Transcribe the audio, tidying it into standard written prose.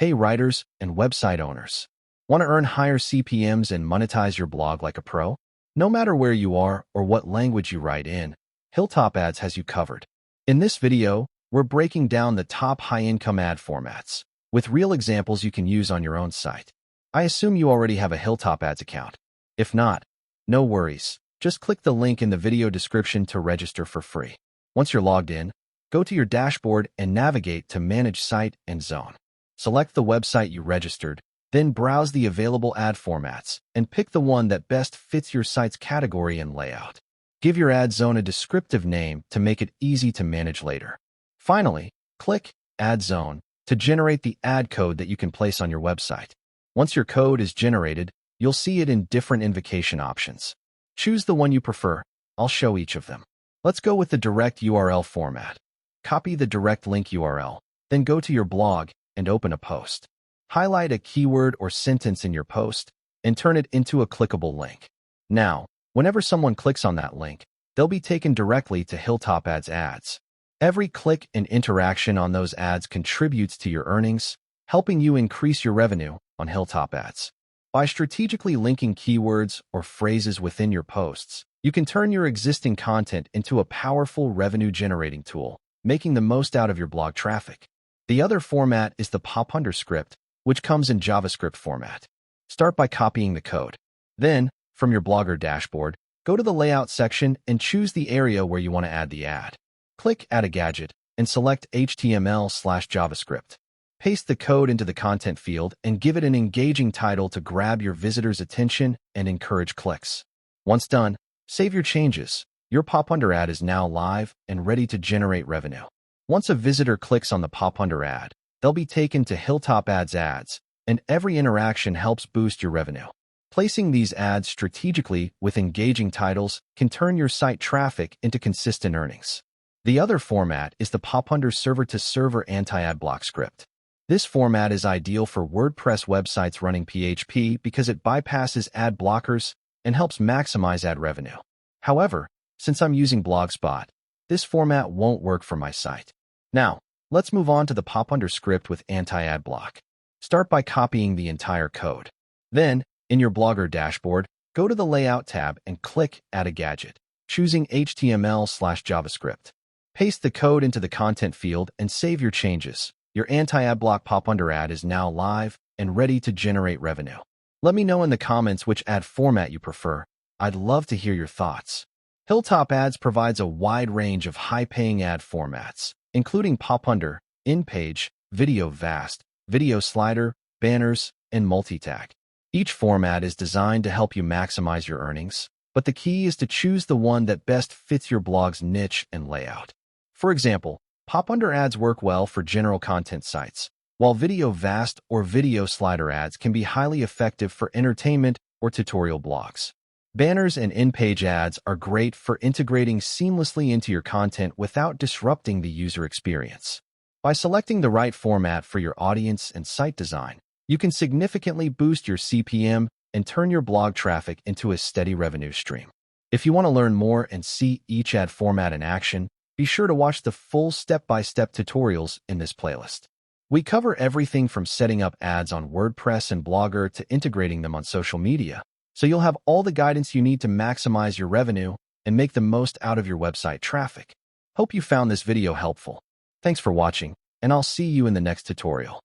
Hey writers and website owners. Want to earn higher CPMs and monetize your blog like a pro? No matter where you are or what language you write in, HilltopAds has you covered. In this video, we're breaking down the top high-income ad formats with real examples you can use on your own site. I assume you already have a HilltopAds account. If not, no worries. Just click the link in the video description to register for free. Once you're logged in, go to your dashboard and navigate to Manage Site and Zone. Select the website you registered, then browse the available ad formats and pick the one that best fits your site's category and layout. Give your ad zone a descriptive name to make it easy to manage later. Finally, click Add Zone to generate the ad code that you can place on your website. Once your code is generated, you'll see it in different invocation options. Choose the one you prefer. I'll show each of them. Let's go with the direct URL format. Copy the direct link URL, then go to your blog and open a post. Highlight a keyword or sentence in your post and turn it into a clickable link. Now, whenever someone clicks on that link, they'll be taken directly to HilltopAds ads. Every click and interaction on those ads contributes to your earnings, helping you increase your revenue on HilltopAds. By strategically linking keywords or phrases within your posts, you can turn your existing content into a powerful revenue-generating tool, making the most out of your blog traffic. The other format is the pop-under script, which comes in JavaScript format. Start by copying the code. Then, from your Blogger dashboard, go to the Layout section and choose the area where you want to add the ad. Click Add a Gadget and select HTML/JavaScript. Paste the code into the content field and give it an engaging title to grab your visitors' attention and encourage clicks. Once done, save your changes. Your pop-under ad is now live and ready to generate revenue. Once a visitor clicks on the pop-under ad, they'll be taken to HilltopAds ads, and every interaction helps boost your revenue. Placing these ads strategically with engaging titles can turn your site traffic into consistent earnings. The other format is the pop-under server-to-server anti-ad block script. This format is ideal for WordPress websites running PHP because it bypasses ad blockers and helps maximize ad revenue. However, since I'm using Blogspot, this format won't work for my site. Now, let's move on to the pop-under script with anti-ad block. Start by copying the entire code. Then, in your Blogger dashboard, go to the Layout tab and click Add a Gadget, choosing HTML/JavaScript. Paste the code into the content field and save your changes. Your anti-ad block pop-under ad is now live and ready to generate revenue. Let me know in the comments which ad format you prefer. I'd love to hear your thoughts. HilltopAds provides a wide range of high-paying ad formats, including pop-under, in-page, video vast, video slider, banners, and multi-tag. Each format is designed to help you maximize your earnings, but the key is to choose the one that best fits your blog's niche and layout. For example, pop-under ads work well for general content sites, while video vast or video slider ads can be highly effective for entertainment or tutorial blogs. Banners and in-page ads are great for integrating seamlessly into your content without disrupting the user experience. By selecting the right format for your audience and site design, you can significantly boost your CPM and turn your blog traffic into a steady revenue stream. If you want to learn more and see each ad format in action, be sure to watch the full step-by-step tutorials in this playlist. We cover everything from setting up ads on WordPress and Blogger to integrating them on social media, so you'll have all the guidance you need to maximize your revenue and make the most out of your website traffic. Hope you found this video helpful. Thanks for watching, and I'll see you in the next tutorial.